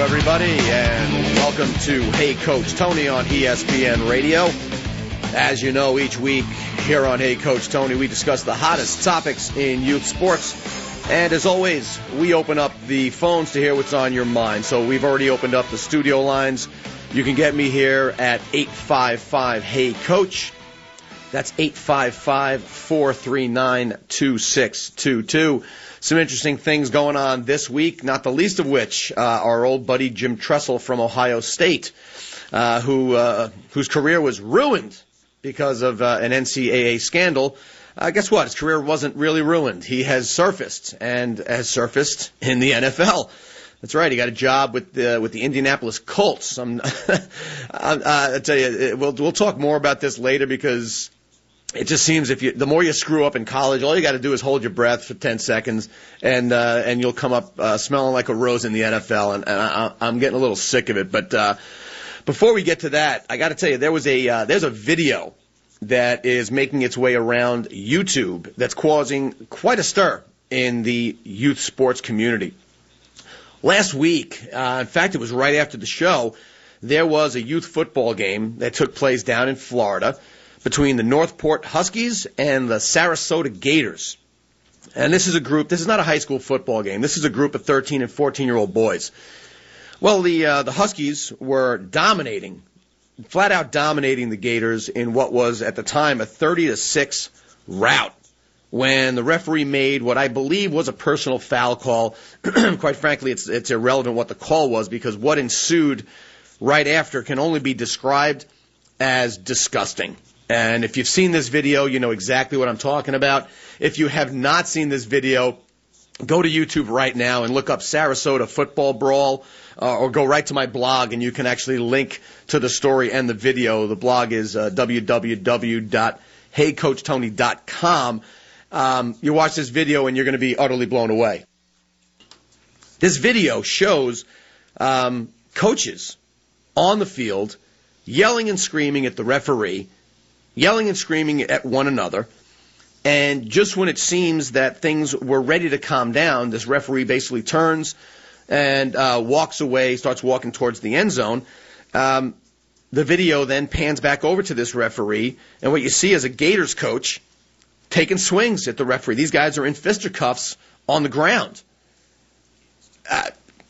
everybody, and welcome to Hey Coach Tony on ESPN Radio. As you know, each week here on Hey Coach Tony, we discuss the hottest topics in youth sports. And as always, we open up the phones to hear what's on your mind. So we've already opened up the studio lines. You can get me here at 855-HEY-COACH. That's 855-439-2622. Some interesting things going on this week, not the least of which our old buddy Jim Tressel from Ohio State, whose career was ruined because of an NCAA scandal. Guess what? His career wasn't really ruined. He has surfaced, and has surfaced in the NFL. That's right. He got a job with the Indianapolis Colts. I tell you, we'll talk more about this later because it just seems the more you screw up in college, all you got to do is hold your breath for 10 seconds, and you'll come up smelling like a rose in the NFL. And I'm getting a little sick of it. But before we get to that, I got to tell you, there's a video that is making its way around YouTube that's causing quite a stir in the youth sports community. Last week, in fact, it was right after the show, there was a youth football game that took place down in Florida between the Northport Huskies and the Sarasota Gators. And this is not a high school football game. This is a group of 13 and 14-year-old boys. Well, the Huskies were flat out dominating the Gators in what was at the time a 30-6 rout when the referee made what I believe was a personal foul call. Quite frankly, it's irrelevant what the call was because what ensued right after can only be described as disgusting. And if you've seen this video, you know exactly what I'm talking about. If you have not seen this video, go to YouTube right now and look up Sarasota Football Brawl, or go right to my blog, and you can actually link to the story and the video. The blog is www.heycoachtony.com. You watch this video, and you're going to be utterly blown away. This video shows coaches on the field yelling and screaming at the referee, yelling and screaming at one another. And just when it seems that things were ready to calm down, this referee basically turns and walks away, starts walking towards the end zone. The video then pans back over to this referee, and what you see is a Gators coach taking swings at the referee. These guys are in fisticuffs on the ground.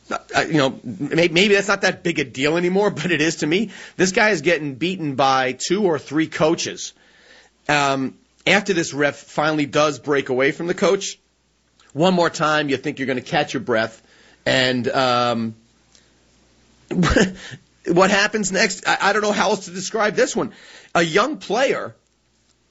Maybe that's not that big a deal anymore, but it is to me. This guy is getting beaten by 2 or 3 coaches. After this ref finally does break away from the coach, one more time you think you're going to catch your breath. And what happens next? I don't know how else to describe this one. A young player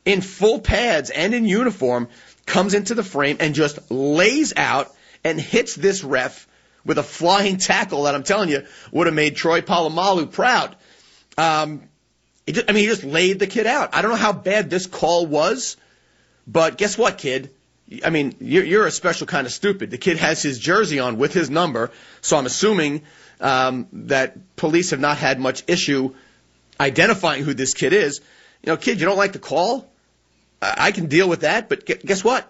in full pads and in uniform comes into the frame and just lays out and hits this ref with a flying tackle that I'm telling you would have made Troy Polamalu proud. He just laid the kid out. I don't know how bad this call was, but guess what, kid? I mean, you're a special kind of stupid. The kid has his jersey on with his number, so I'm assuming that police have not had much issue identifying who this kid is. Kid, you don't like the call? I can deal with that, but guess what?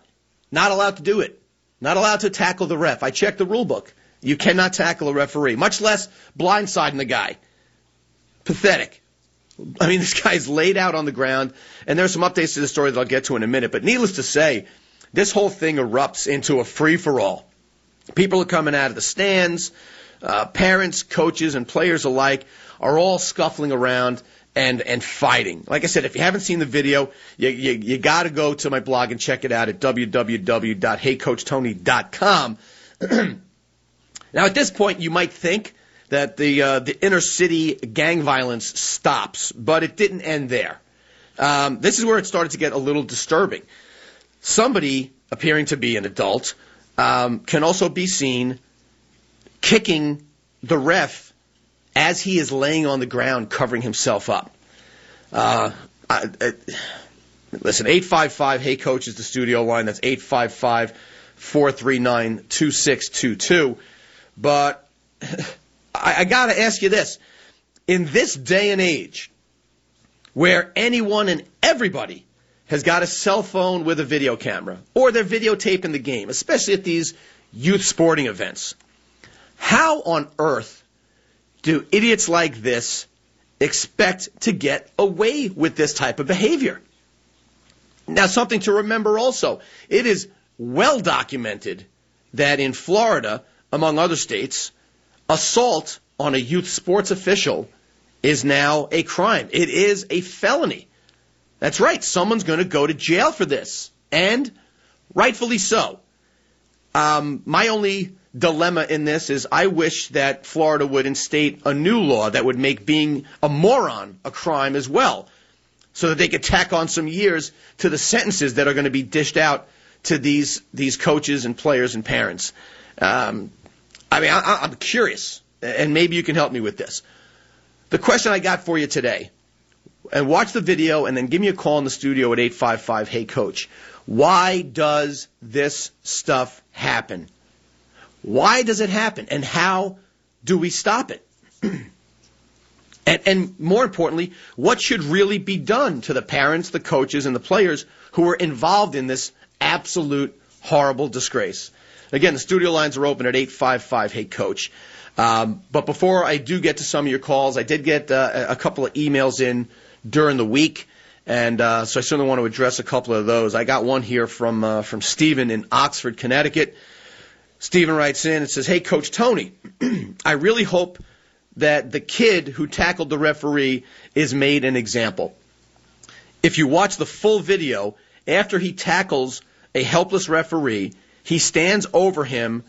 Not allowed to do it. Not allowed to tackle the ref. I checked the rule book. You cannot tackle a referee, much less blindsiding the guy. Pathetic. I mean, this guy's laid out on the ground, and there's some updates to the story that I'll get to in a minute. But needless to say, this whole thing erupts into a free-for-all. People are coming out of the stands. Parents, coaches, and players alike are all scuffling around and fighting. Like I said, if you haven't seen the video, you got to go to my blog and check it out at www.heycoachtony.com. Now, at this point, you might think that the inner city gang violence stops, but it didn't end there. This is where it started to get a little disturbing. Somebody, appearing to be an adult, can also be seen kicking the ref as he is laying on the ground covering himself up. Listen, 855-HEY-COACH is the studio line. That's 855-439-2622. But I got to ask you this. In this day and age, where anyone and everybody has got a cell phone with a video camera, or they're videotaping the game, especially at these youth sporting events, how on earth do idiots like this expect to get away with this type of behavior? Now, something to remember also, it is well documented that in Florida, among other states, assault on a youth sports official is now a crime. It is a felony. That's right. Someone's going to go to jail for this, and rightfully so. My only dilemma in this is I wish that Florida would instate a new law that would make being a moron a crime as well, so that they could tack on some years to the sentences that are going to be dished out to these coaches and players and parents. I'm curious, and maybe you can help me with this. The question I got for you today, and watch the video and then give me a call in the studio at 855-HEY-COACH. Why does this stuff happen? Why does it happen? And how do we stop it? And more importantly, what should really be done to the parents, the coaches, and the players who are involved in this absolute horrible disgrace? Again, the studio lines are open at 855-HEY-COACH. But before I do get to some of your calls, I did get a couple of emails in during the week, and so I certainly want to address a couple of those. I got one here from Stephen in Oxford, Connecticut. Stephen writes in and says, "Hey, Coach Tony, I really hope that the kid who tackled the referee is made an example. If you watch the full video, after he tackles a helpless referee, he stands over him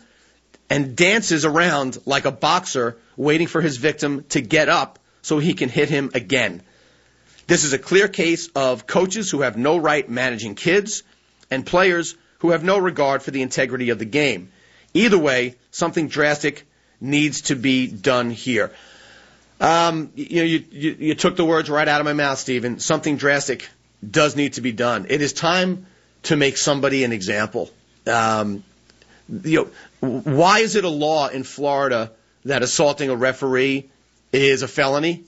and dances around like a boxer waiting for his victim to get up so he can hit him again. This is a clear case of coaches who have no right managing kids and players who have no regard for the integrity of the game. Either way, something drastic needs to be done here." You took the words right out of my mouth, Stephen. Something drastic does need to be done. It is time to make somebody an example. Why is it a law in Florida that assaulting a referee is a felony?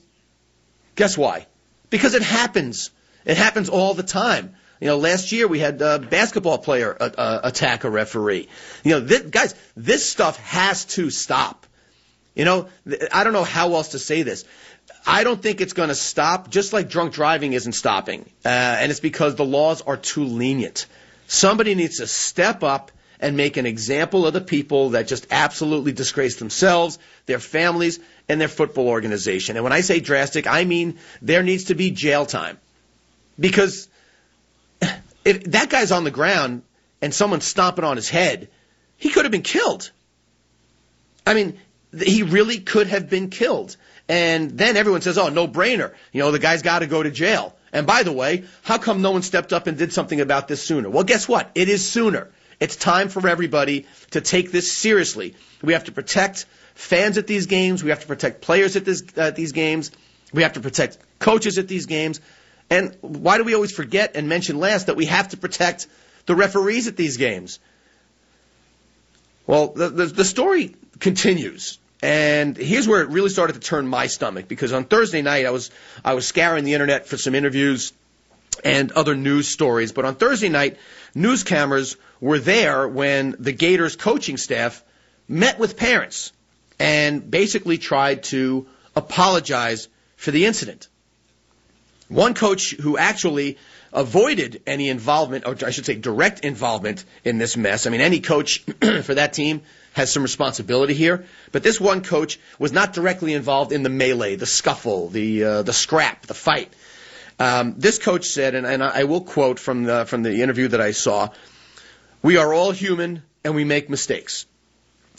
Guess why? Because it happens. It happens all the time. Last year we had a basketball player attack a referee. Guys, this stuff has to stop. I don't know how else to say this. I don't think it's going to stop, just like drunk driving isn't stopping. And it's because the laws are too lenient. Somebody needs to step up and make an example of the people that just absolutely disgrace themselves, their families, and their football organization. And when I say drastic, I mean there needs to be jail time. Because if that guy's on the ground and someone's stomping on his head, he could have been killed. I mean, he really could have been killed. And then everyone says, oh, no brainer. The guy's got to go to jail. And by the way, how come no one stepped up and did something about this sooner? Well, guess what? It is sooner. It's time for everybody to take this seriously. We have to protect fans at these games. We have to protect players at these games. We have to protect coaches at these games. And why do we always forget and mention last that we have to protect the referees at these games? Well, the story continues. And here's where it really started to turn my stomach, because on Thursday night I was scouring the internet for some interviews and other news stories. But on Thursday night, news cameras were there when the Gators coaching staff met with parents and basically tried to apologize for the incident. One coach who actually avoided any involvement, or I should say direct involvement in this mess. I mean, any coach for that team has some responsibility here. But this one coach was not directly involved in the melee, the scuffle, the scrap, the fight. This coach said, and I will quote from the interview that I saw, "We are all human and we make mistakes.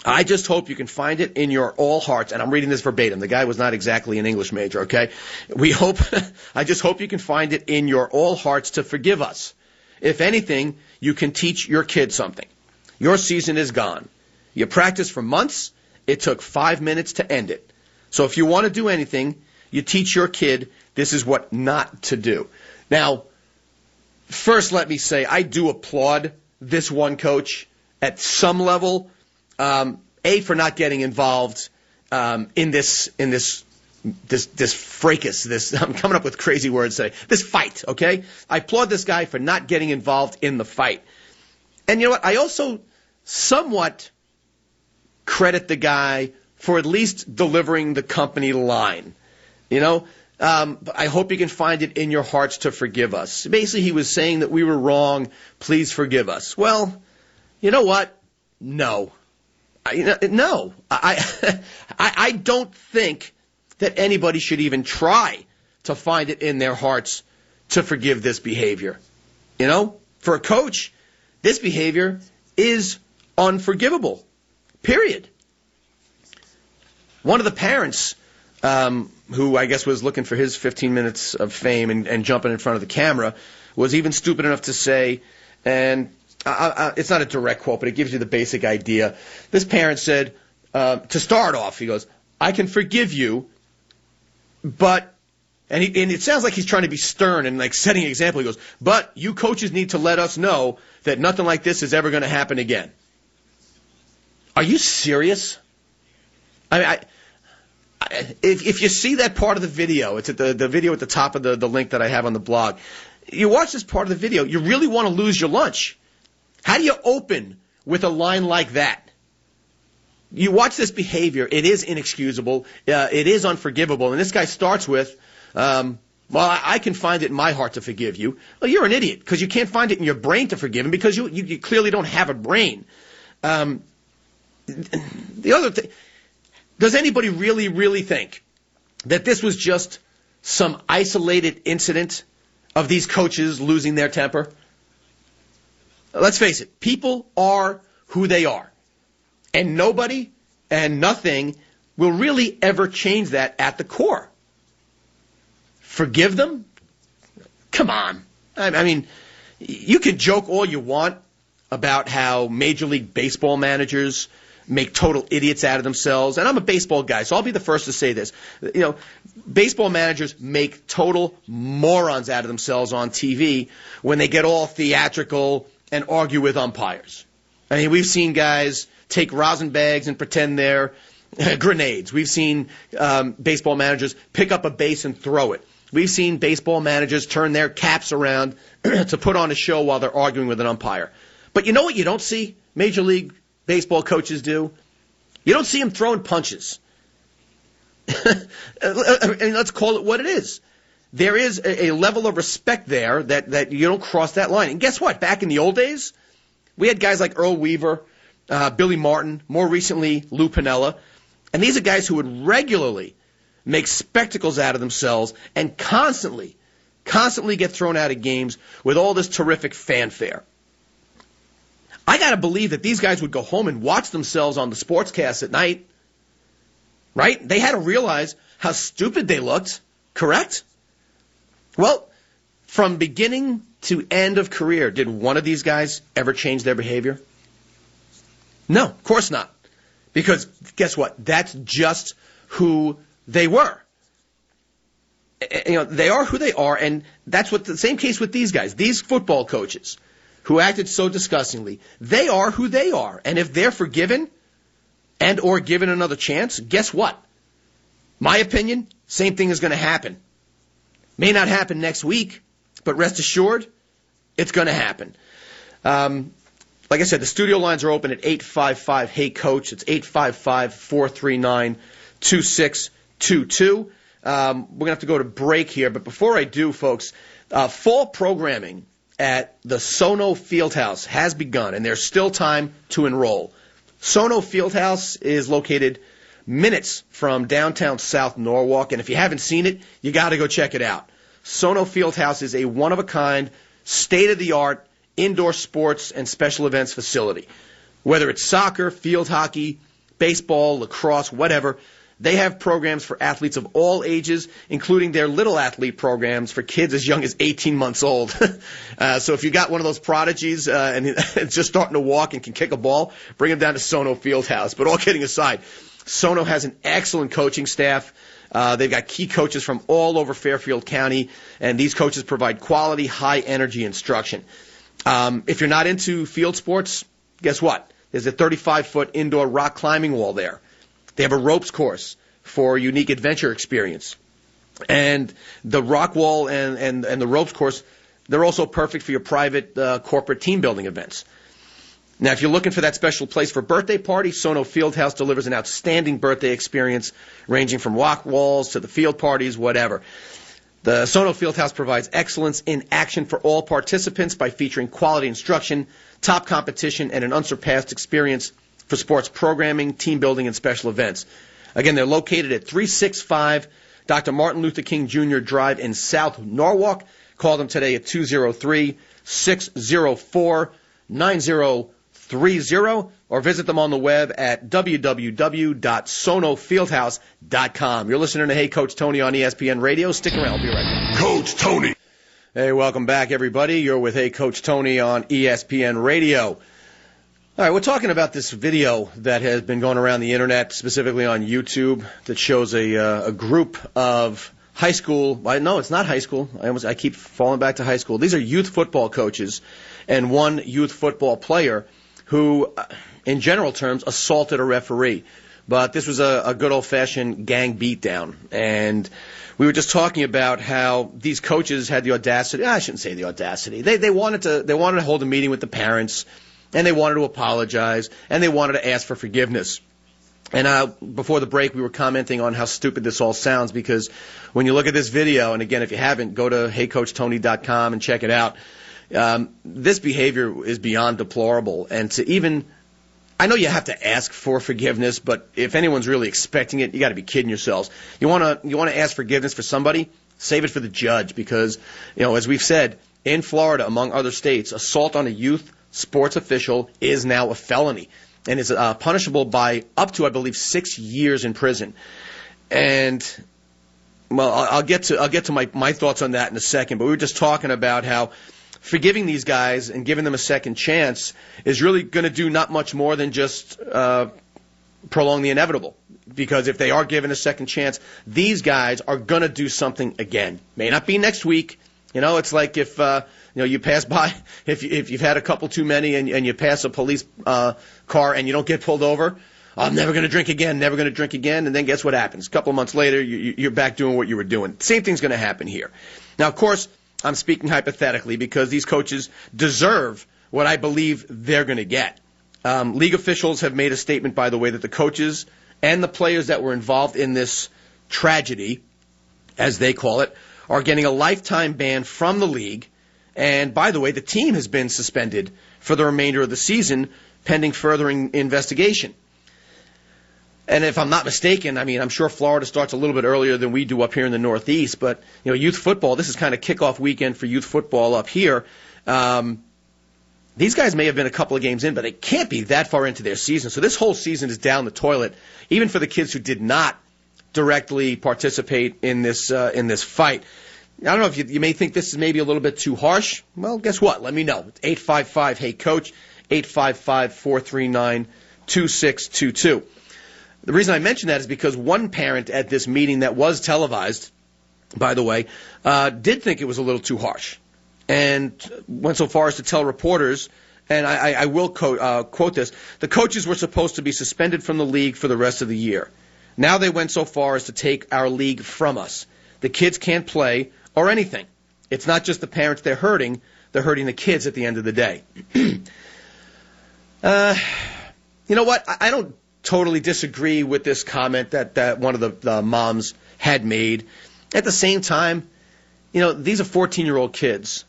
I just hope you can find it in your all hearts," and I'm reading this verbatim. The guy was not exactly an English major, okay? I just hope you can find it in your all hearts to forgive us. If anything, you can teach your kid something. Your season is gone. You practiced for months. It took 5 minutes to end it. So if you want to do anything, you teach your kid this is what not to do. Now, first let me say I do applaud this one coach at some level. For not getting involved in this fracas. I'm coming up with crazy words today. This fight, okay? I applaud this guy for not getting involved in the fight. And you know what? I also somewhat credit the guy for at least delivering the company line. I hope you can find it in your hearts to forgive us. Basically, he was saying that we were wrong. Please forgive us. Well, you know what? No. No. I don't think that anybody should even try to find it in their hearts to forgive this behavior. For a coach, this behavior is unforgivable. Period. One of the parents, who I guess was looking for his 15 minutes of fame and jumping in front of the camera, was even stupid enough to say, and it's not a direct quote, but it gives you the basic idea. This parent said, to start off, he goes, I can forgive you, but, and it sounds like he's trying to be stern and like setting an example. He goes, but you coaches need to let us know that nothing like this is ever going to happen again. Are you serious? If you see that part of the video, it's at the video at the top of the link that I have on the blog. You watch this part of the video, you really want to lose your lunch. How do you open with a line like that? You watch this behavior, it is inexcusable, it is unforgivable, and this guy starts with, well, I can find it in my heart to forgive you. Well, you're an idiot, because you can't find it in your brain to forgive him, because you clearly don't have a brain. The other thing, does anybody really, really think that this was just some isolated incident of these coaches losing their temper? Let's face it, people are who they are. And nobody and nothing will really ever change that at the core. Forgive them? Come on. I mean, you can joke all you want about how Major League Baseball managers make total idiots out of themselves. And I'm a baseball guy, so I'll be the first to say this. Baseball managers make total morons out of themselves on TV when they get all theatrical and argue with umpires. I mean, we've seen guys take rosin bags and pretend they're grenades. We've seen baseball managers pick up a base and throw it. We've seen baseball managers turn their caps around to put on a show while they're arguing with an umpire. But you know what you don't see Major League Baseball coaches do? You don't see them throwing punches. And let's call it what it is. There is a level of respect there that you don't cross that line. And guess what? Back in the old days, we had guys like Earl Weaver, Billy Martin, more recently Lou Piniella. And these are guys who would regularly make spectacles out of themselves and constantly get thrown out of games with all this terrific fanfare. I got to believe that these guys would go home and watch themselves on the sportscast at night, right? They had to realize how stupid they looked, correct? Well, from beginning to end of career, did one of these guys ever change their behavior? No, of course not. Because guess what? That's just who they were. They are who they are, and that's what the same case with these guys. These football coaches who acted so disgustingly, they are who they are. And if they're forgiven and or given another chance, guess what? My opinion, same thing is going to happen. May not happen next week, but rest assured, it's going to happen. Like I said, the studio lines are open at 855-HEY-COACH. It's 855-439-2622. We're going to have to go to break here, but before I do, folks, fall programming at the Sono Fieldhouse has begun, and there's still time to enroll. Sono Fieldhouse is located minutes from downtown South Norwalk, and if you haven't seen it, you got to go check it out. Sono Fieldhouse is a one-of-a-kind, state-of-the-art indoor sports and special events facility. Whether it's soccer, field hockey, baseball, lacrosse, whatever, they have programs for athletes of all ages, including their little athlete programs for kids as young as 18 months old. So if you got one of those prodigies and it's just starting to walk and can kick a ball, bring them down to Sono Fieldhouse. But all kidding aside, Sono has an excellent coaching staff. They've got key coaches from all over Fairfield County, and these coaches provide quality, high-energy instruction. If you're not into field sports, guess what? There's a 35-foot indoor rock climbing wall there. They have a ropes course for unique adventure experience. And the rock wall and the ropes course, they're also perfect for your private corporate team building events. Now, if you're looking for that special place for birthday party, Sono Fieldhouse delivers an outstanding birthday experience ranging from rock walls to the field parties, whatever. The Sono Fieldhouse provides excellence in action for all participants by featuring quality instruction, top competition, and an unsurpassed experience for sports programming, team building, and special events. Again, they're located at 365 Dr. Martin Luther King Jr. Drive in South Norwalk. Call them today at 203-604-9030 or visit them on the web at www.sonofieldhouse.com. You're listening to Hey Coach Tony on ESPN Radio. Stick around. I'll be right back. Coach Tony. Hey, welcome back, everybody. You're with Hey Coach Tony on ESPN Radio. All right, we're talking about this video that has been going around the internet, specifically on YouTube, that shows a group of high school. No, it's not high school. I keep falling back to high school. These are youth football coaches and one youth football player who, in general terms, assaulted a referee. But this was a good old-fashioned gang beatdown. And we were just talking about how these coaches had the audacity. I shouldn't say the audacity. They wanted to hold a meeting with the parents, and they wanted to apologize, and they wanted to ask for forgiveness. And before the break, we were commenting on how stupid this all sounds, because when you look at this video, and again, if you haven't, go to heycoachtony.com and check it out. This behavior is beyond deplorable. And to even, I know you have to ask for forgiveness, but if anyone's really expecting it, you got to be kidding yourselves. You want to ask forgiveness for somebody? Save it for the judge, because, as we've said, in Florida, among other states, assault on a youth sports official is now a felony and is punishable by up to, I believe, 6 years in prison. And well, I'll get to my thoughts on that in a second. But we were just talking about how forgiving these guys and giving them a second chance is really going to do not much more than just prolong the inevitable. Because if they are given a second chance, these guys are going to do something again. May not be next week. It's like if you pass by, if you've had a couple too many and you pass a police car and you don't get pulled over, I'm never going to drink again, and then guess what happens? A couple of months later, you're back doing what you were doing. Same thing's going to happen here. Now, of course, I'm speaking hypothetically because these coaches deserve what I believe they're going to get. League officials have made a statement, by the way, that the coaches and the players that were involved in this tragedy, as they call it, are getting a lifetime ban from the league. And, by the way, the team has been suspended for the remainder of the season pending further investigation. And if I'm not mistaken, I'm sure Florida starts a little bit earlier than we do up here in the Northeast. But, youth football, this is kind of kickoff weekend for youth football up here. These guys may have been a couple of games in, but they can't be that far into their season. So this whole season is down the toilet, even for the kids who did not directly participate in this fight. I don't know if you may think this is maybe a little bit too harsh. Well, guess what? Let me know. It's 855-HEY-COACH, 855-439-2622. The reason I mention that is because one parent at this meeting that was televised, by the way, did think it was a little too harsh and went so far as to tell reporters, and I will quote this, the coaches were supposed to be suspended from the league for the rest of the year. Now they went so far as to take our league from us. The kids can't play or anything. It's not just the parents they're hurting the kids at the end of the day. You know what? I don't totally disagree with this comment that one of the moms had made. At the same time, these are 14-year-old kids.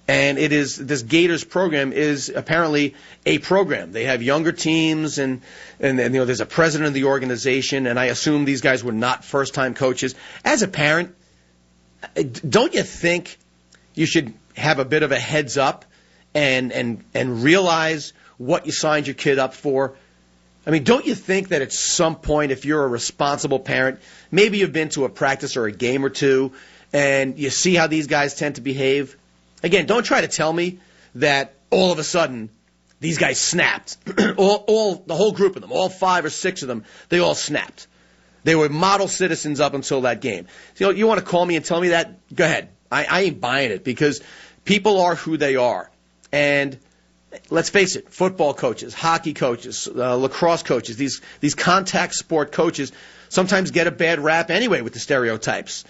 And this Gators program is apparently a program. They have younger teams, and there's a president of the organization, and I assume these guys were not first-time coaches. As a parent, don't you think you should have a bit of a heads up and realize what you signed your kid up for? Don't you think that at some point, if you're a responsible parent, maybe you've been to a practice or a game or two, and you see how these guys tend to behave? Again, don't try to tell me that all of a sudden these guys snapped. The whole group of them, all 5 or 6 of them, they all snapped. They were model citizens up until that game. So, you want to call me and tell me that? Go ahead. I ain't buying it, because people are who they are. And let's face it, football coaches, hockey coaches, lacrosse coaches, these contact sport coaches sometimes get a bad rap anyway with the stereotypes.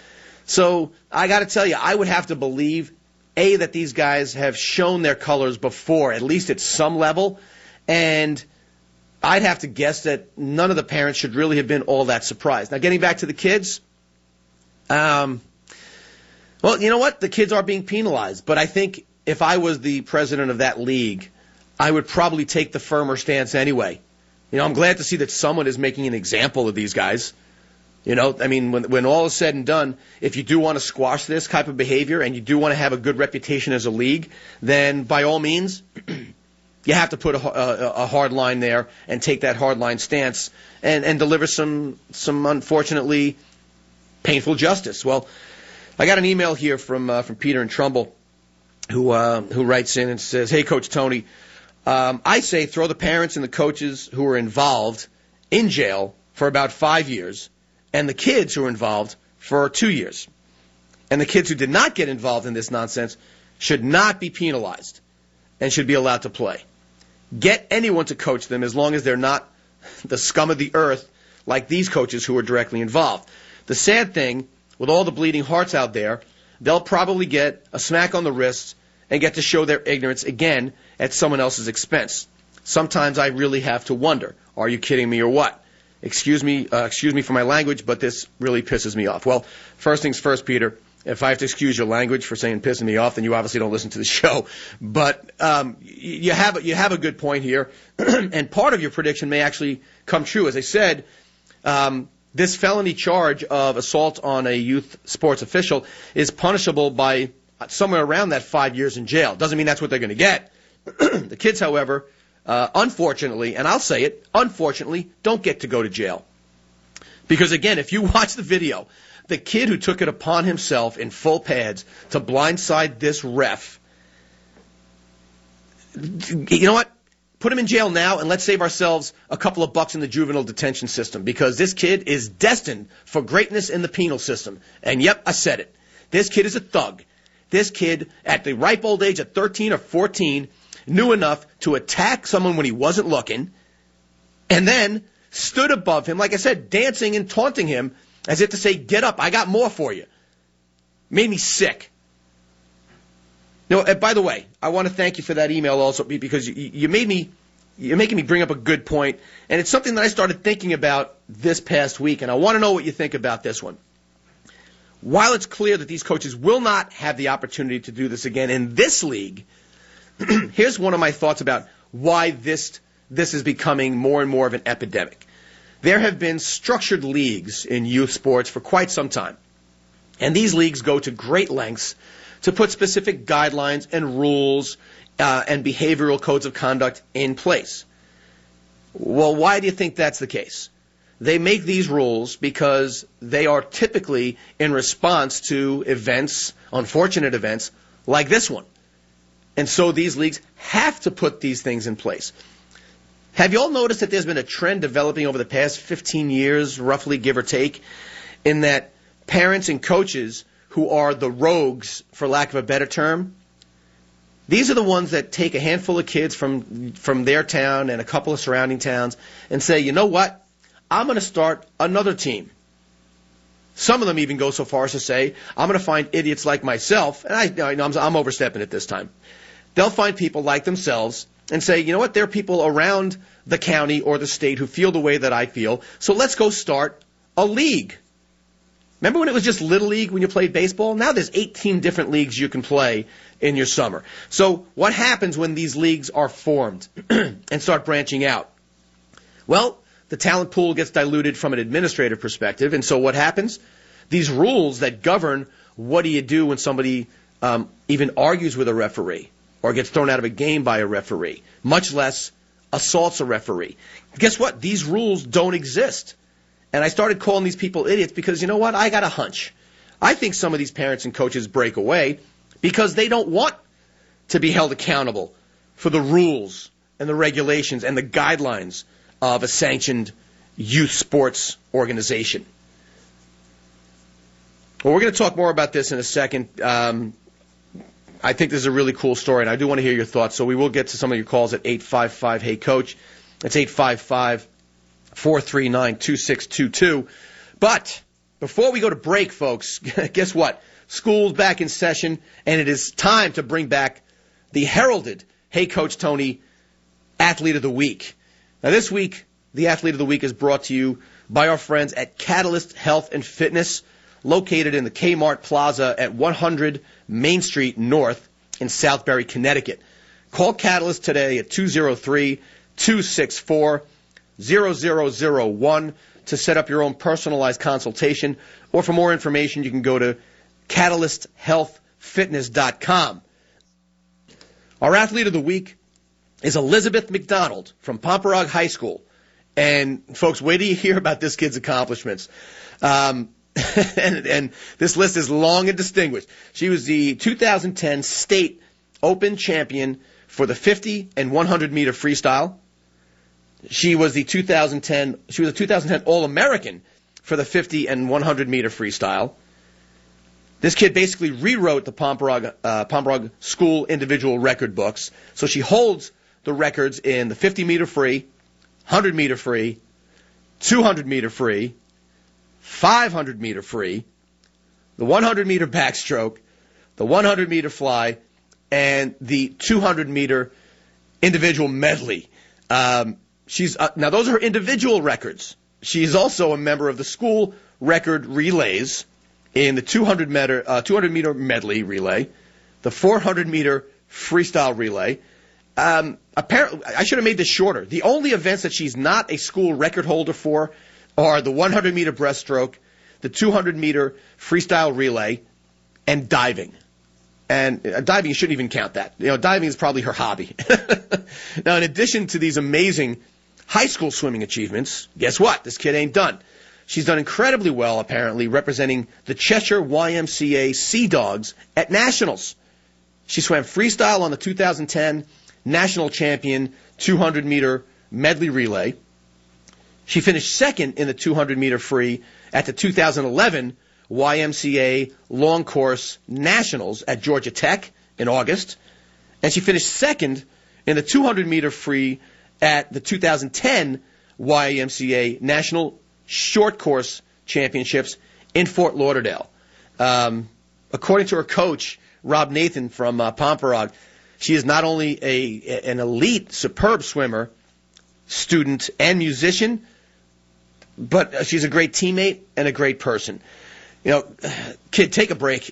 So I got to tell you, I would have to believe, A, that these guys have shown their colors before, at least at some level, And I'd have to guess that none of the parents should really have been all that surprised. Now, getting back to the kids, well, you know what? The kids are being penalized. But I think if I was the president of that league, I would probably take the firmer stance anyway. I'm glad to see that someone is making an example of these guys. When all is said and done, if you do want to squash this type of behavior and you do want to have a good reputation as a league, then by all means, you have to put a hard line there and take that hard line stance and deliver some unfortunately painful justice. Well, I got an email here from Peter in Trumbull who writes in and says, "Hey, Coach Tony, I say throw the parents and the coaches who are involved in jail for about 5 years and the kids who are involved for 2 years. And the kids who did not get involved in this nonsense should not be penalized and should be allowed to play. Get anyone to coach them as long as they're not the scum of the earth like these coaches who are directly involved. The sad thing, with all the bleeding hearts out there, they'll probably get a smack on the wrist and get to show their ignorance again at someone else's expense. Sometimes I really have to wonder, are you kidding me or what? Excuse me for my language, but this really pisses me off." Well, first things first, Peter, if I have to excuse your language for saying pissing me off, then you obviously don't listen to the show. But you have a good point here, and part of your prediction may actually come true. As I said, this felony charge of assault on a youth sports official is punishable by somewhere around that 5 years in jail. Doesn't mean that's what they're going to get. The kids, however, unfortunately, and I'll say it, unfortunately, don't get to go to jail. Because, again, if you watch the video, the kid who took it upon himself in full pads to blindside this ref, you know what? Put him in jail now, and let's save ourselves a couple of bucks in the juvenile detention system, because this kid is destined for greatness in the penal system. And, yep, I said it. This kid is a thug. This kid, at the ripe old age of 13 or 14, knew enough to attack someone when he wasn't looking, and then stood above him, like I said, dancing and taunting him as if to say, "Get up, I got more for you." Made me sick. By the way, I want to thank you for that email also, because you're making me bring up a good point, and it's something that I started thinking about this past week, and I want to know what you think about this one. While it's clear that these coaches will not have the opportunity to do this again in this league, here's one of my thoughts about why this is becoming more and more of an epidemic. There have been structured leagues in youth sports for quite some time, and these leagues go to great lengths to put specific guidelines and rules and behavioral codes of conduct in place. Well, why do you think that's the case? They make these rules because they are typically in response to events, unfortunate events, like this one. And so these leagues have to put these things in place. Have you all noticed that there's been a trend developing over the past 15 years, roughly, give or take, in that parents and coaches who are the rogues, for lack of a better term, these are the ones that take a handful of kids from their town and a couple of surrounding towns and say, "You know what? I'm going to start another team." Some of them even go so far as to say, "I'm going to find idiots like myself," and I'm overstepping it this time. They'll find people like themselves and say, "You know what? There are people around the county or the state who feel the way that I feel, so let's go start a league." Remember when it was just Little League when you played baseball? Now there's 18 different leagues you can play in your summer. So what happens when these leagues are formed and start branching out? Well, the talent pool gets diluted from an administrative perspective, and so what happens? These rules that govern what do you do when somebody even argues with a referee or gets thrown out of a game by a referee, much less assaults a referee. Guess what? These rules don't exist. And I started calling these people idiots because, you know what? I got a hunch. I think some of these parents and coaches break away because they don't want to be held accountable for the rules and the regulations and the guidelines of a sanctioned youth sports organization. Well, we're going to talk more about this in a second. I think this is a really cool story, and I do want to hear your thoughts. So we will get to some of your calls at 855-HEY-COACH. That's 855-439-2622. But before we go to break, folks, guess what? School's back in session, and it is time to bring back the heralded Hey Coach Tony Athlete of the Week. Now this week, the Athlete of the Week is brought to you by our friends at Catalyst Health and Fitness, located in the Kmart Plaza at 100 Main Street North in Southbury, Connecticut. Call Catalyst today at 203-264-0001 to set up your own personalized consultation, or for more information, you can go to catalysthealthfitness.com. Our Athlete of the Week is Elizabeth McDonald from Pomperog High School. And, folks, wait till you hear about this kid's accomplishments. And this list is long and distinguished. She was the 2010 State Open Champion for the 50 and 100-meter freestyle. She was a 2010 All-American for the 50 and 100-meter freestyle. This kid basically rewrote the Pomperog School individual record books. So she holds the records in the 50-meter free, 100-meter free, 200-meter free, 500-meter free, the 100-meter backstroke, the 100-meter fly, and the 200-meter individual medley. Now, those are her individual records. She's also a member of the school record relays in the 200-meter medley relay, the 400-meter freestyle relay. Apparently, I should have made this shorter. The only events that she's not a school record holder for are the 100-meter breaststroke, the 200-meter freestyle relay, and diving. And diving, you shouldn't even count that. Diving is probably her hobby. Now, in addition to these amazing high school swimming achievements, guess what? This kid ain't done. She's done incredibly well, apparently, representing the Cheshire YMCA Sea Dogs at Nationals. She swam freestyle on the 2010 National Champion 200-meter medley relay. She finished second in the 200-meter free at the 2011 YMCA Long Course Nationals at Georgia Tech in August. And she finished second in the 200-meter free at the 2010 YMCA National Short Course Championships in Fort Lauderdale. According to her coach, Rob Nathan from Pomperog, she is not only an elite, superb swimmer, student, and musician, but she's a great teammate and a great person. Kid, take a break.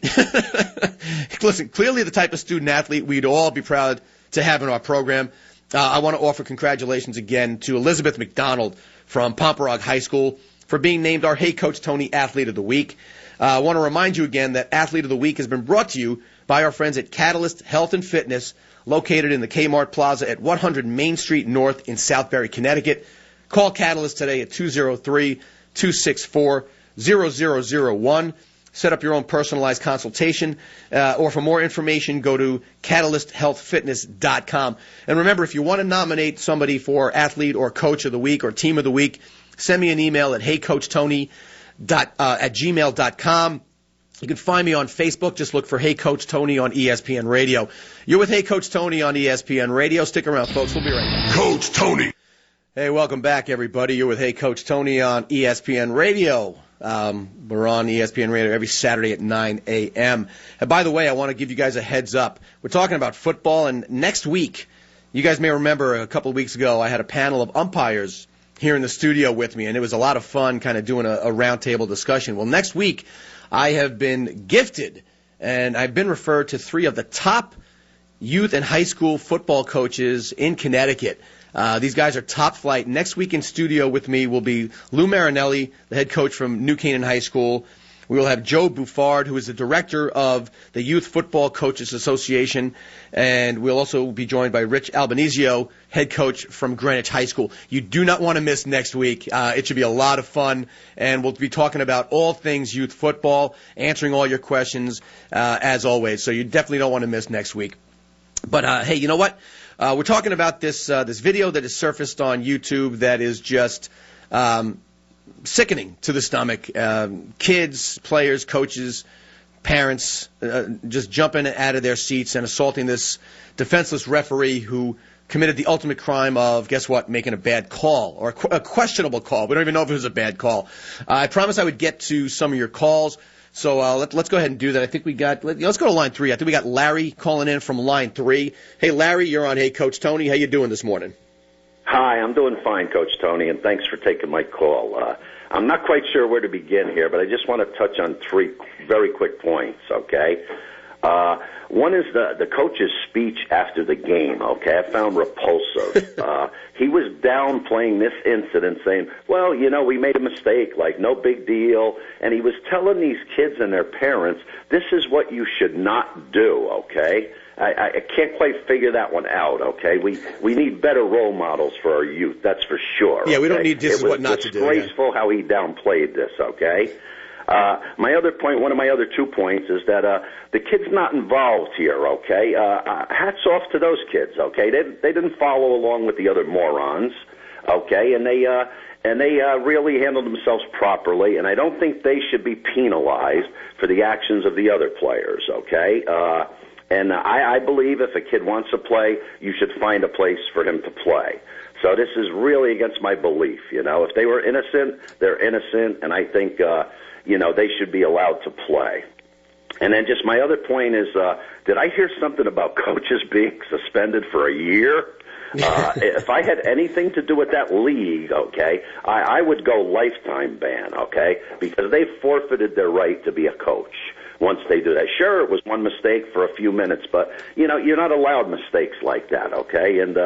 Listen, clearly the type of student-athlete we'd all be proud to have in our program. I want to offer congratulations again to Elizabeth McDonald from Pomperog High School for being named our Hey Coach Tony Athlete of the Week. I want to remind you again that Athlete of the Week has been brought to you by our friends at Catalyst Health and Fitness, located in the Kmart Plaza at 100 Main Street North in Southbury, Connecticut. Call Catalyst today at 203-264-0001. Set up your own personalized consultation, or for more information, go to catalysthealthfitness.com. And remember, if you want to nominate somebody for Athlete or Coach of the Week or Team of the Week, send me an email at heycoachtony@gmail.com. You can find me on Facebook. Just look for Hey Coach Tony on ESPN Radio. You're with Hey Coach Tony on ESPN Radio. Stick around, folks. We'll be right back. Coach Tony. Hey, welcome back, everybody. You're with Hey Coach Tony on ESPN Radio. We're on ESPN Radio every Saturday at 9 a.m. And by the way, I want to give you guys a heads up. We're talking about football, and next week, you guys may remember a couple of weeks ago, I had a panel of umpires here in the studio with me, and it was a lot of fun kind of doing a roundtable discussion. Well, next week, I have been gifted, and I've been referred to 3 of the top youth and high school football coaches in Connecticut. These guys are top flight. Next week in studio with me will be Lou Marinelli, the head coach from New Canaan High School. We will have Joe Buffard, who is the director of the Youth Football Coaches Association. And we'll also be joined by Rich Albanizio, head coach from Greenwich High School. You do not want to miss next week. It should be a lot of fun. And we'll be talking about all things youth football, answering all your questions, as always. So you definitely don't want to miss next week. But, hey, you know what? We're talking about this video that has surfaced on YouTube that is just sickening to the stomach. Kids, players, coaches, parents just jumping out of their seats and assaulting this defenseless referee who committed the ultimate crime of, guess what, making a bad call, or a questionable call. We don't even know if it was a bad call. I promised I would get to some of your calls. So let's go ahead and do that. I think let's go to line 3. I think we got Larry calling in from line 3. Hey, Larry, you're on Hey Coach Tony. How you doing this morning? Hi, I'm doing fine, Coach Tony, and thanks for taking my call. I'm not quite sure where to begin here, but I just want to touch on three very quick points, okay? One is the coach's speech after the game, okay? I found repulsive. He was downplaying this incident, saying, well, we made a mistake, like no big deal. And he was telling these kids and their parents, this is what you should not do, okay? I can't quite figure that one out, okay? We need better role models for our youth, that's for sure. Yeah, we okay? don't need this is what not to do. It was disgraceful how he downplayed this, okay? My other point, one of my other 2 points, is that the kid's not involved here, okay? Hats off to those kids, okay? They didn't follow along with the other morons, okay? And they really handled themselves properly, and I don't think they should be penalized for the actions of the other players, okay? And I believe if a kid wants to play, you should find a place for him to play. So this is really against my belief, If they were innocent, they're innocent, and I think, they should be allowed to play. And then just my other point is, did I hear something about coaches being suspended for a year? If I had anything to do with that league, okay, I would go lifetime ban, okay, because they forfeited their right to be a coach once they do that. Sure, it was one mistake for a few minutes, but, you're not allowed mistakes like that, okay? And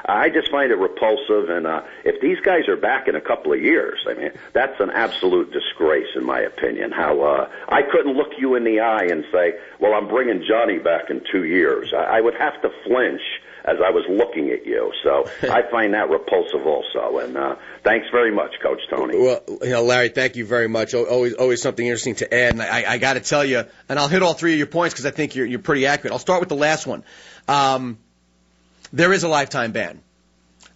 I just find it repulsive, and if these guys are back in a couple of years, I mean, that's an absolute disgrace, in my opinion, how I couldn't look you in the eye and say, well, I'm bringing Johnny back in 2 years. I would have to flinch as I was looking at you. So I find that repulsive also. And thanks very much, Coach Tony. Well, Larry, thank you very much. Always something interesting to add. And I got to tell you, and I'll hit all three of your points because I think you're pretty accurate. I'll start with the last one. There is a lifetime ban.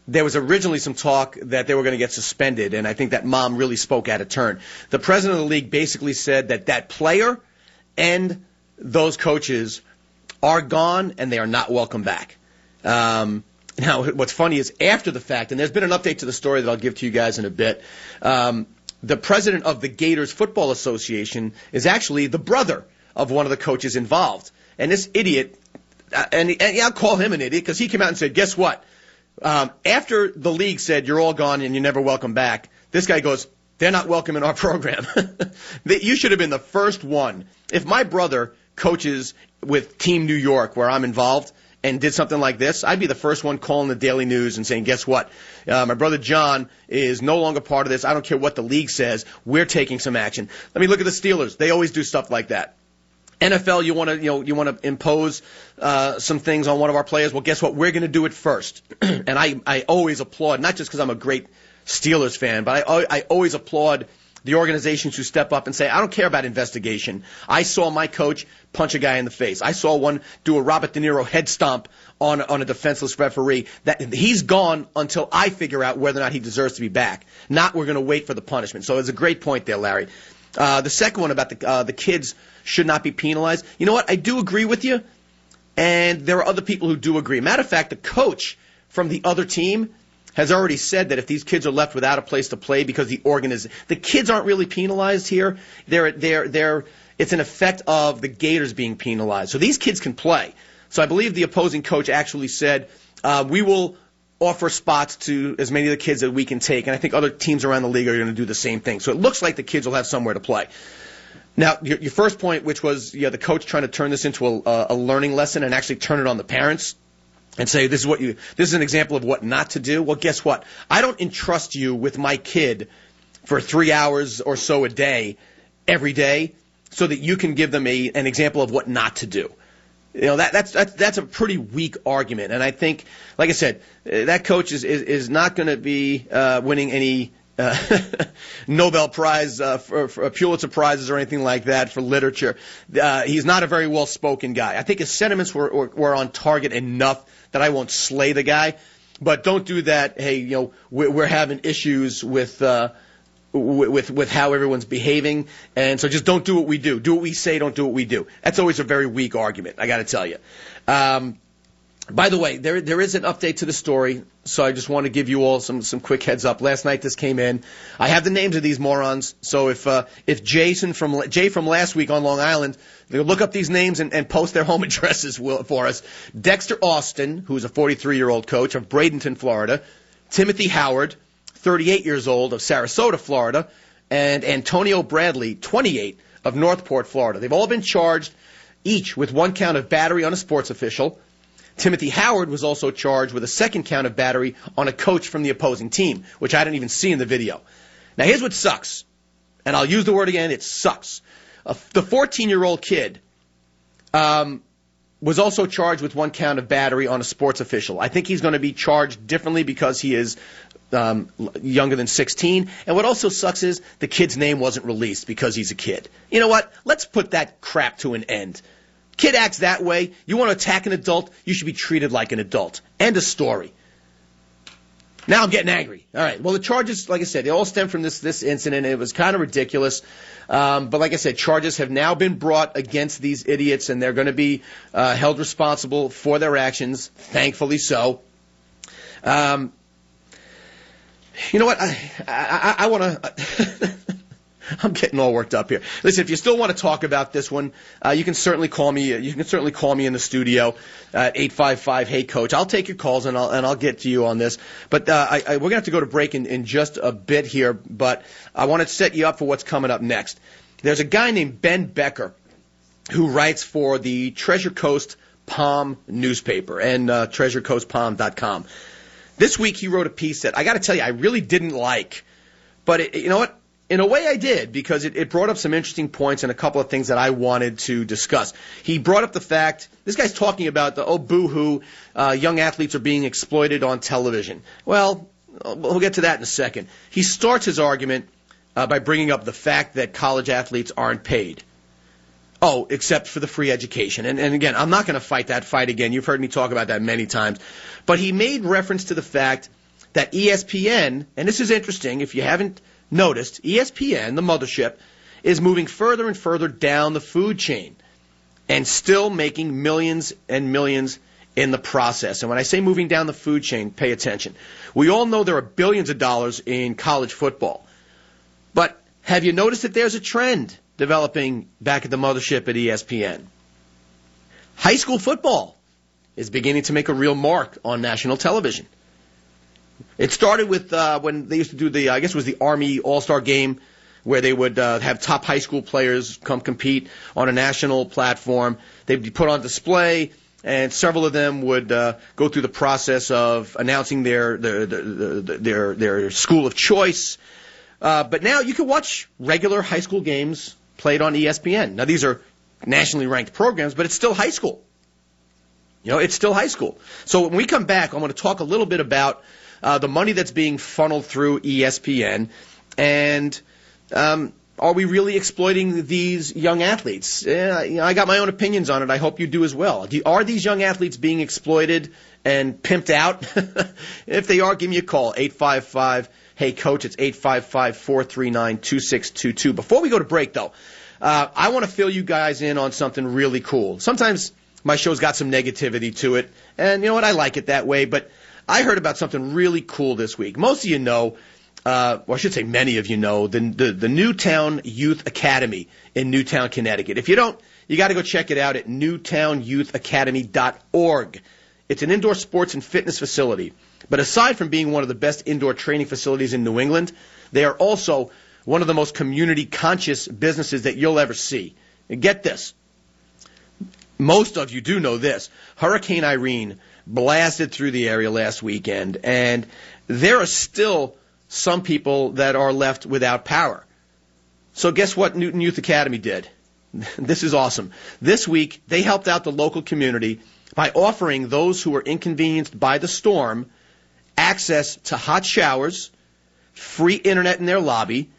There was originally some talk that they were going to get suspended, and I think that mom really spoke out of turn. The president of the league basically said that player and those coaches are gone and they are not welcome back. Now, what's funny is after the fact, and there's been an update to the story that I'll give to you guys in a bit, the president of the Gators Football Association is actually the brother of one of the coaches involved. And this idiot, and I'll call him an idiot because he came out and said, guess what? After the league said you're all gone and you're never welcome back, this guy goes, they're not welcome in our program. You should have been the first one. If my brother coaches with Team New York, where I'm involved, and did something like this, I'd be the first one calling the Daily News and saying, guess what? My brother John is no longer part of this. I don't care what the league says. We're taking some action. Let me look at the Steelers. They always do stuff like that. NFL, you want to impose some things on one of our players. Well, guess what? We're going to do it first. And I always applaud, not just because I'm a great Steelers fan, but I always applaud the organizations who step up and say, I don't care about investigation. I saw my coach punch a guy in the face. I saw one do a Robert De Niro head stomp on a defenseless referee. That he's gone until I figure out whether or not he deserves to be back. Not we're going to wait for the punishment. So it's a great point there, Larry. The second one about the kids should not be penalized. You know what? I do agree with you, and there are other people who do agree. Matter of fact, the coach from the other team has already said that if these kids are left without a place to play because the kids aren't really penalized here. It's an effect of the Gators being penalized. So these kids can play. So I believe the opposing coach actually said, we will offer spots to as many of the kids that we can take. And I think other teams around the league are going to do the same thing. So it looks like the kids will have somewhere to play. Now, your first point, which was the coach trying to turn this into a learning lesson and actually turn it on the parents and say, this is an example of what not to do. Well, guess what? I don't entrust you with my kid for 3 hours or so a day, every day, so that you can give them an example of what not to do. That's a pretty weak argument. And I think, like I said, that coach is not going to be winning any Nobel Prize for Pulitzer Prizes or anything like that for literature. He's not a very well-spoken guy. I think his sentiments were on target enough that I won't slay the guy. But don't do that. Hey, we're having issues with how everyone's behaving, and so just don't do what we do. Do what we say, don't do what we do. That's always a very weak argument, I got to tell you. By the way, there is an update to the story, so I just want to give you all some quick heads up. Last night this came in. I have the names of these morons, so if Jay from last week on Long Island, they'll look up these names and post their home addresses for us. Dexter Austin, who's a 43-year-old coach of Bradenton, Florida. Timothy Howard, 38 years old, of Sarasota, Florida, and Antonio Bradley, 28, of Northport, Florida. They've all been charged each with 1 count of battery on a sports official. Timothy Howard was also charged with a 2nd count of battery on a coach from the opposing team, which I didn't even see in the video. Now, here's what sucks, and I'll use the word again, it sucks. The 14-year-old kid was also charged with 1 count of battery on a sports official. I think he's going to be charged differently because he is younger than 16. And what also sucks is the kid's name wasn't released because he's a kid. You know what? Let's put that crap to an end. Kid acts that way. You want to attack an adult, you should be treated like an adult. End of story. Now I'm getting angry. All right. Well, the charges, like I said, they all stem from this incident. It was kind of ridiculous. But like I said, charges have now been brought against these idiots, and they're going to be held responsible for their actions, thankfully so. You know what? I want to... I'm getting all worked up here. Listen, if you still want to talk about this one, you can certainly call me. You can certainly call me in the studio at 855-HEY-COACH. I'll take your calls and I'll get to you on this. But we're gonna have to go to break in just a bit here. But I want to set you up for what's coming up next. There's a guy named Ben Becker who writes for the Treasure Coast Palm newspaper and TreasureCoastPalm.com. This week he wrote a piece that I got to tell you I really didn't like, but you know what? In a way I did, because it brought up some interesting points and a couple of things that I wanted to discuss. He brought up the fact, this guy's talking about the, boo-hoo, young athletes are being exploited on television. Well, we'll get to that in a second. He starts his argument by bringing up the fact that college athletes aren't paid. Oh, except for the free education. And again, I'm not going to fight that fight again. You've heard me talk about that many times. But he made reference to the fact that ESPN, and this is interesting, if you haven't noticed, ESPN, the mothership, is moving further and further down the food chain and still making millions and millions in the process. And when I say moving down the food chain, pay attention. We all know there are billions of dollars in college football. But have you noticed that there's a trend developing back at the mothership at ESPN? High school football is beginning to make a real mark on national television. It started with when they used to do I guess it was the Army All-Star Game, where they would have top high school players come compete on a national platform. They'd be put on display, and several of them would go through the process of announcing their school of choice. But now you can watch regular high school games played on ESPN. Now these are nationally ranked programs, but it's still high school. You know, it's still high school. So when we come back, I want to talk a little bit about the money that's being funneled through ESPN, and are we really exploiting these young athletes? I got my own opinions on it. I hope you do as well. Are these young athletes being exploited and pimped out? If they are, give me a call, 855-HEY-COACH. It's 855-439-2622. Before we go to break, though, I want to fill you guys in on something really cool. Sometimes my show's got some negativity to it, and you know what? I like it that way, but I heard about something really cool this week. Most of you know, or I should say many of you know, the Newtown Youth Academy in Newtown, Connecticut. If you don't, you got to go check it out at newtownyouthacademy.org. It's an indoor sports and fitness facility. But aside from being one of the best indoor training facilities in New England, they are also one of the most community-conscious businesses that you'll ever see. And get this. Most of you do know this. Hurricane Irene blasted through the area last weekend, and there are still some people that are left without power. So guess what Newton Youth Academy did? This is awesome. This week, they helped out the local community by offering those who were inconvenienced by the storm access to hot showers, free internet in their lobby,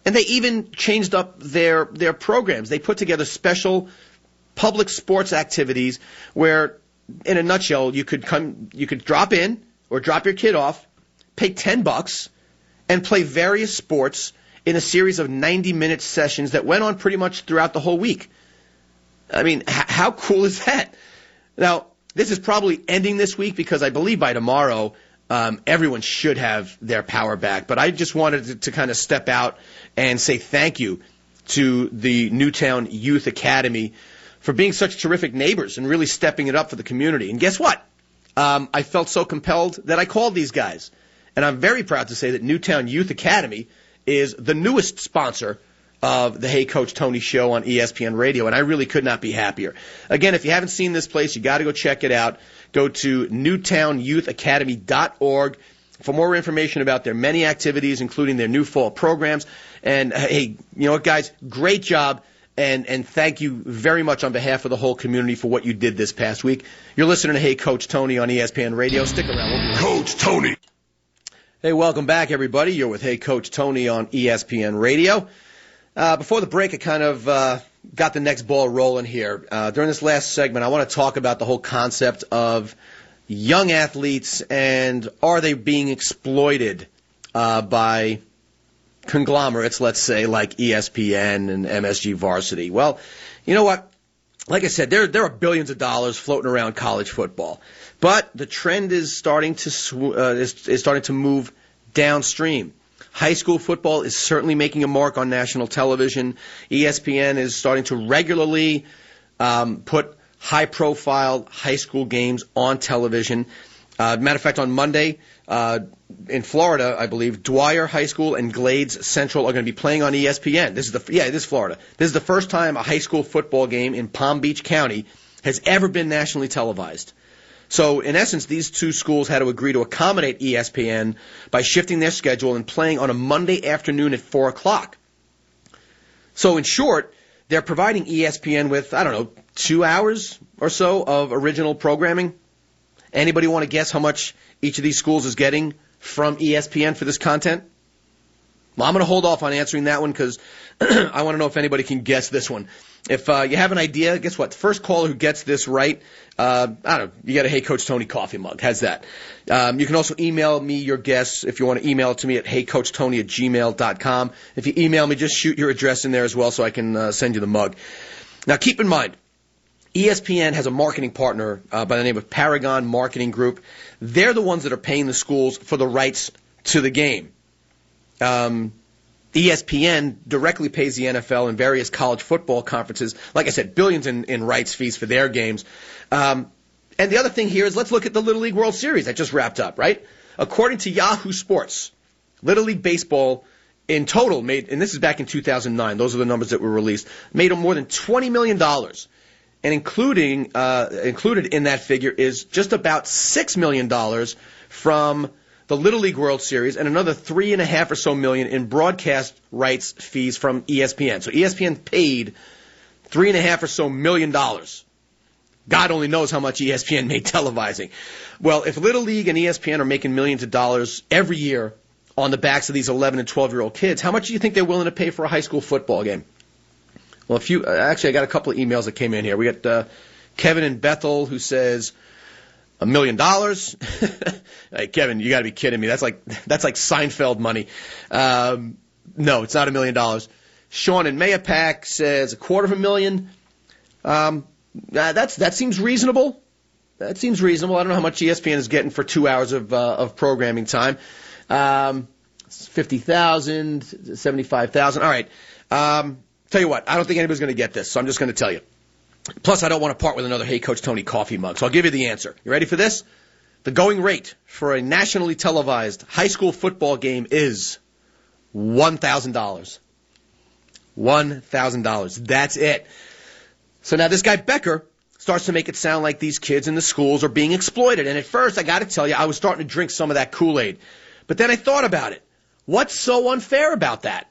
and they even changed up their programs. They put together special public sports activities where, in a nutshell, you could drop in or drop your kid off, pay $10, and play various sports in a series of 90-minute sessions that went on pretty much throughout the whole week. I mean, how cool is that? Now, this is probably ending this week because I believe by tomorrow everyone should have their power back. But I just wanted to kind of step out and say thank you to the Newtown Youth Academy for being such terrific neighbors and really stepping it up for the community. And guess what? I felt so compelled that I called these guys. And I'm very proud to say that Newtown Youth Academy is the newest sponsor of the Hey Coach Tony show on ESPN Radio, and I really could not be happier. Again, if you haven't seen this place, you got to go check it out. Go to newtownyouthacademy.org for more information about their many activities, including their new fall programs. And, hey, you know what, guys? Great job, and thank you very much on behalf of the whole community for what you did this past week. You're listening to Hey Coach Tony on ESPN Radio. Stick around. Coach Tony. Hey, welcome back, everybody. You're with Hey Coach Tony on ESPN Radio. Before the break, I kind of got the next ball rolling here. During this last segment, I want to talk about the whole concept of young athletes and are they being exploited by conglomerates, let's say, like ESPN and MSG Varsity. Well, you know what? Like I said, there are billions of dollars floating around college football, but the trend is starting to move downstream. High school football is certainly making a mark on national television. ESPN is starting to regularly put high-profile high school games on television. Matter of fact, on Monday in Florida, I believe, Dwyer High School and Glades Central are going to be playing on ESPN. This is Florida. This is the first time a high school football game in Palm Beach County has ever been nationally televised. So, in essence, these two schools had to agree to accommodate ESPN by shifting their schedule and playing on a Monday afternoon at 4 o'clock. So, in short, they're providing ESPN with, 2 hours or so of original programming. Anybody want to guess how much each of these schools is getting from ESPN for this content? Well, I'm going to hold off on answering that one because I want to know if anybody can guess this one. If you have an idea, guess what? The first caller who gets this right, you get a Hey Coach Tony coffee mug. How's that? You can also email me your guess if you want to email it to me at heycoachtony@gmail.com. If you email me, just shoot your address in there as well so I can send you the mug. Now, keep in mind, ESPN has a marketing partner by the name of Paragon Marketing Group. They're the ones that are paying the schools for the rights to the game. ESPN directly pays the NFL and various college football conferences, like I said, billions in rights fees for their games. And the other thing here is let's look at the Little League World Series that just wrapped up, right? According to Yahoo Sports, Little League Baseball in total made, and this is back in 2009, those are the numbers that were released, made more than $20 million. And included in that figure is just about $6 million from the Little League World Series, and another $3.5 or so million in broadcast rights fees from ESPN. So ESPN paid $3.5 or so million. God only knows how much ESPN made televising. Well, if Little League and ESPN are making millions of dollars every year on the backs of these 11 and 12-year-old kids, how much do you think they're willing to pay for a high school football game? Well, actually, I got a couple of emails that came in here. We got Kevin in Bethel who says $1 million. Hey, Kevin, you got to be kidding me. That's like Seinfeld money. No, it's not $1 million. Sean in Mayapack says $250,000. That seems reasonable. That seems reasonable. I don't know how much ESPN is getting for 2 hours of programming time. $50,000, $75,000. All right. Tell you what, I don't think anybody's going to get this, so I'm just going to tell you. Plus, I don't want to part with another Hey Coach Tony coffee mug, so I'll give you the answer. You ready for this? The going rate for a nationally televised high school football game is $1,000. $1,000. That's it. So now this guy Becker starts to make it sound like these kids in the schools are being exploited. And at first, I got to tell you, I was starting to drink some of that Kool-Aid. But then I thought about it. What's so unfair about that?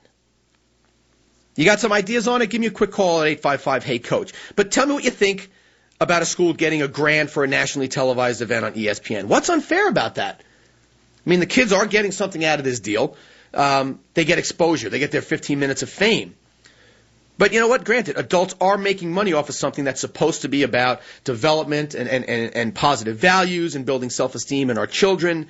You got some ideas on it? Give me a quick call at 855-HEY-COACH. But tell me what you think about a school getting $1,000 for a nationally televised event on ESPN. What's unfair about that? I mean, the kids are getting something out of this deal. They get exposure. They get their 15 minutes of fame. But you know what? Granted, adults are making money off of something that's supposed to be about development and positive values and building self-esteem in our children.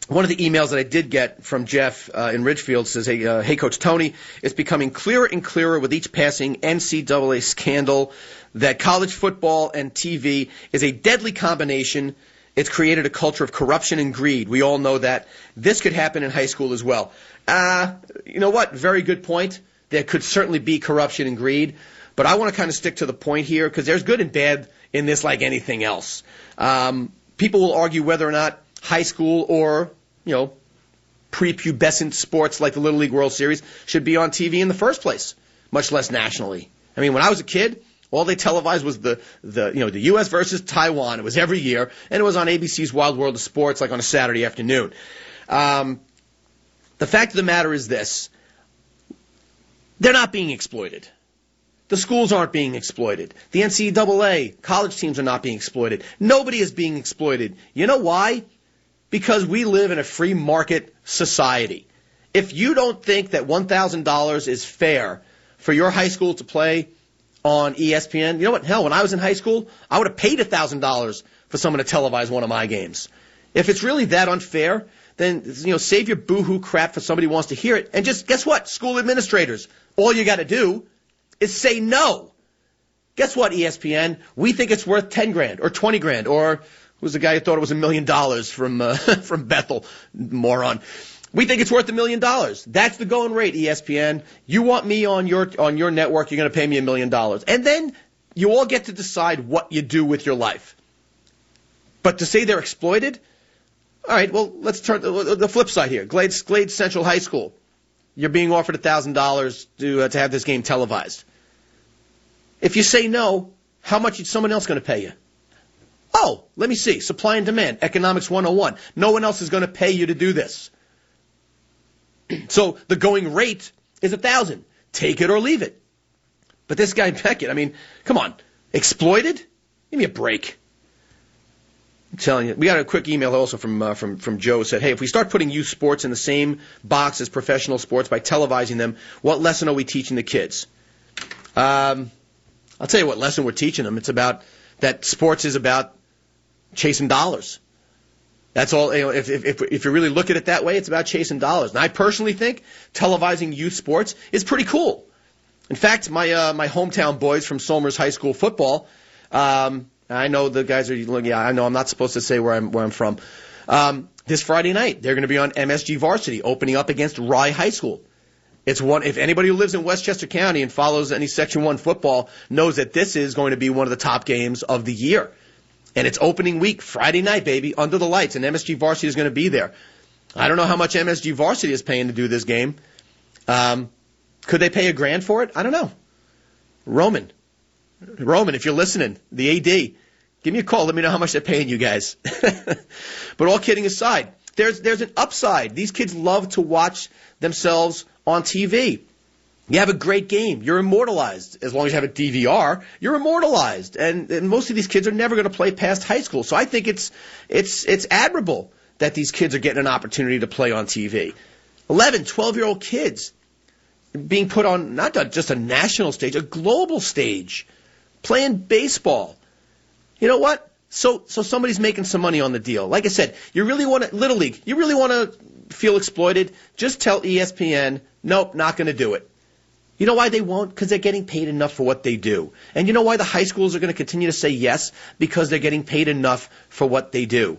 One of the emails that I did get from Jeff in Ridgefield says, hey, Coach Tony, it's becoming clearer and clearer with each passing NCAA scandal that college football and TV is a deadly combination. It's created a culture of corruption and greed. We all know that. This could happen in high school as well. You know what? Very good point. There could certainly be corruption and greed. But I want to kind of stick to the point here because there's good and bad in this like anything else. People will argue whether or not high school or, prepubescent sports like the Little League World Series should be on TV in the first place, much less nationally. I mean, when I was a kid, all they televised was the U.S. versus Taiwan. It was every year, and it was on ABC's Wild World of Sports, like on a Saturday afternoon. The fact of the matter is this. They're not being exploited. The schools aren't being exploited. The NCAA, college teams are not being exploited. Nobody is being exploited. You know why? Because we live in a free market society. If you don't think that $1,000 is fair for your high school to play on ESPN, you know what? Hell, when I was in high school, I would have paid $1,000 for someone to televise one of my games. If it's really that unfair, then save your boo-hoo crap for somebody who wants to hear it. And just guess what? School administrators, all you got to do is say no. Guess what, ESPN? We think it's worth $10,000 or $20,000 or who's the guy who thought it was $1 million from Bethel, moron. We think it's worth $1 million. That's the going rate, ESPN. You want me on your network, you're going to pay me $1 million. And then you all get to decide what you do with your life. But to say they're exploited? All right, well, let's turn the flip side here. Glade Central High School. You're being offered $1,000 to have this game televised. If you say no, how much is someone else going to pay you? Oh, let me see. Supply and demand. Economics 101. No one else is going to pay you to do this. So the going rate is $1,000. Take it or leave it. But this guy Beckett, I mean, come on. Exploited? Give me a break. I'm telling you. We got a quick email also from Joe who said, hey, if we start putting youth sports in the same box as professional sports by televising them, what lesson are we teaching the kids? I'll tell you what lesson we're teaching them. It's about that sports is about chasing dollars. That's all. If you really look at it that way, it's about chasing dollars. And I personally think televising youth sports is pretty cool. In fact, my hometown boys from Somers High School football, I know the guys are. Yeah, I know I'm not supposed to say where I'm from. This Friday night, they're going to be on MSG Varsity, opening up against Rye High School. It's one. If anybody who lives in Westchester County and follows any Section 1 football knows that this is going to be one of the top games of the year. And it's opening week, Friday night, baby, under the lights, and MSG Varsity is going to be there. I don't know how much MSG Varsity is paying to do this game. Could they pay $1,000 for it? I don't know. Roman, if you're listening, the AD, give me a call. Let me know how much they're paying you guys. But all kidding aside, there's an upside. These kids love to watch themselves on TV. You have a great game. You're immortalized. As long as you have a DVR, you're immortalized. And most of these kids are never going to play past high school. So I think it's admirable that these kids are getting an opportunity to play on TV. 11, 12-year-old kids being put on not just a national stage, a global stage, playing baseball. You know what? So somebody's making some money on the deal. Like I said, you really want to, Little League, you really want to feel exploited? Just tell ESPN, nope, not going to do it. You know why they won't? Because they're getting paid enough for what they do. And you know why the high schools are going to continue to say yes? Because they're getting paid enough for what they do.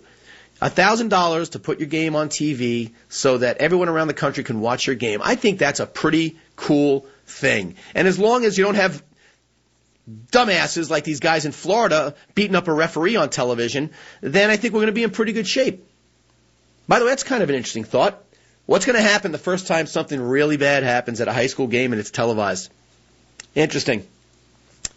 $1,000 to put your game on TV so that everyone around the country can watch your game. I think that's a pretty cool thing. And as long as you don't have dumbasses like these guys in Florida beating up a referee on television, then I think we're going to be in pretty good shape. By the way, that's kind of an interesting thought. What's going to happen the first time something really bad happens at a high school game and it's televised? Interesting.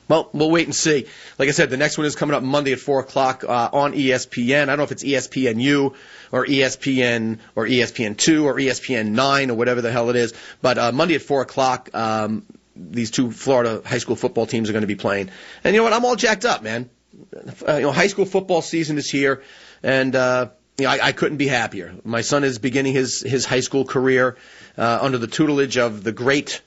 Well, we'll wait and see. Like I said, the next one is coming up Monday at 4 o'clock on ESPN. I don't know if it's ESPNU or ESPN or ESPN2 or ESPN9 or whatever the hell it is. But Monday at 4 o'clock, these two Florida high school football teams are going to be playing. And you know what? I'm all jacked up, man. High school football season is here, and I couldn't be happier. My son is beginning his high school career under the tutelage of the great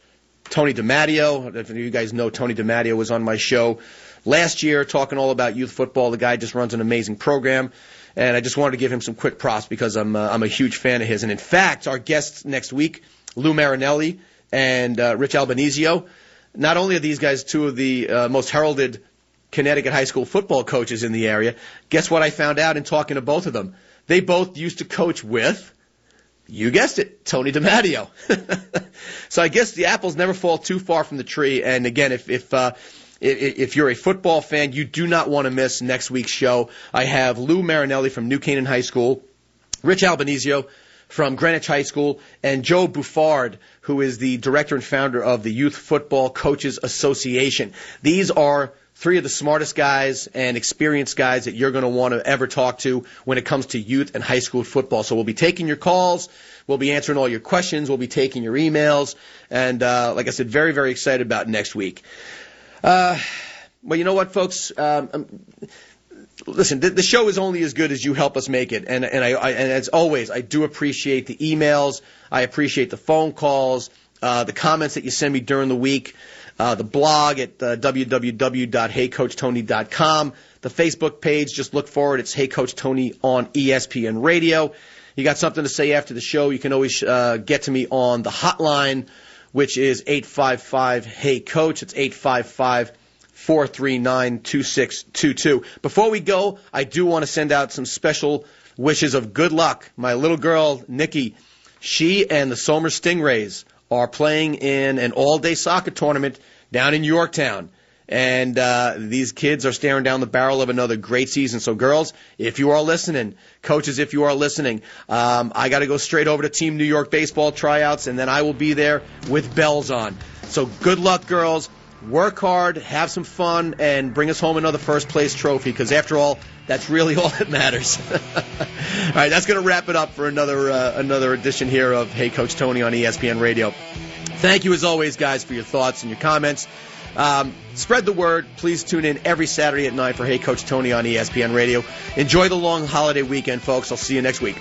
Tony DiMatteo. If you guys know, Tony DiMatteo was on my show last year talking all about youth football. The guy just runs an amazing program, and I just wanted to give him some quick props because I'm a huge fan of his. And in fact, our guests next week, Lou Marinelli and Rich Albanizio, not only are these guys two of the most heralded Connecticut high school football coaches in the area, guess what I found out in talking to both of them? They both used to coach with, you guessed it, Tony DiMatteo. So I guess the apples never fall too far from the tree. And again, if you're a football fan, you do not want to miss next week's show. I have Lou Marinelli from New Canaan High School Rich Albanizio from Greenwich High School, and Joe Buffard, who is the director and founder of the Youth Football Coaches Association. These are three of the smartest guys and experienced guys that you're going to want to ever talk to when it comes to youth and high school football. So we'll be taking your calls. We'll be answering all your questions. We'll be taking your emails. And like I said, very, very excited about next week. Well, you know what, folks? Listen, the show is only as good as you help us make it, and as always, I do appreciate the emails, I appreciate the phone calls, the comments that you send me during the week, the blog at www.heycoachtony.com, the Facebook page, just look for it, it's Hey Coach Tony on ESPN Radio. You got something to say after the show, you can always get to me on the hotline, which is 855-HEY-COACH, it's 855-439-2622. Before we go, I do want to send out some special wishes of good luck. My little girl, Nikki, she and the Somer Stingrays are playing in an all-day soccer tournament down in Yorktown. And these kids are staring down the barrel of another great season. So, girls, if you are listening, coaches, if you are listening, I got to go straight over to Team New York baseball tryouts, and then I will be there with bells on. So good luck, girls. Work hard, have some fun, and bring us home another first-place trophy, because after all, that's really all that matters. All right, that's going to wrap it up for another edition here of Hey Coach Tony on ESPN Radio. Thank you, as always, guys, for your thoughts and your comments. Spread the word. Please tune in every Saturday at 9 for Hey Coach Tony on ESPN Radio. Enjoy the long holiday weekend, folks. I'll see you next week.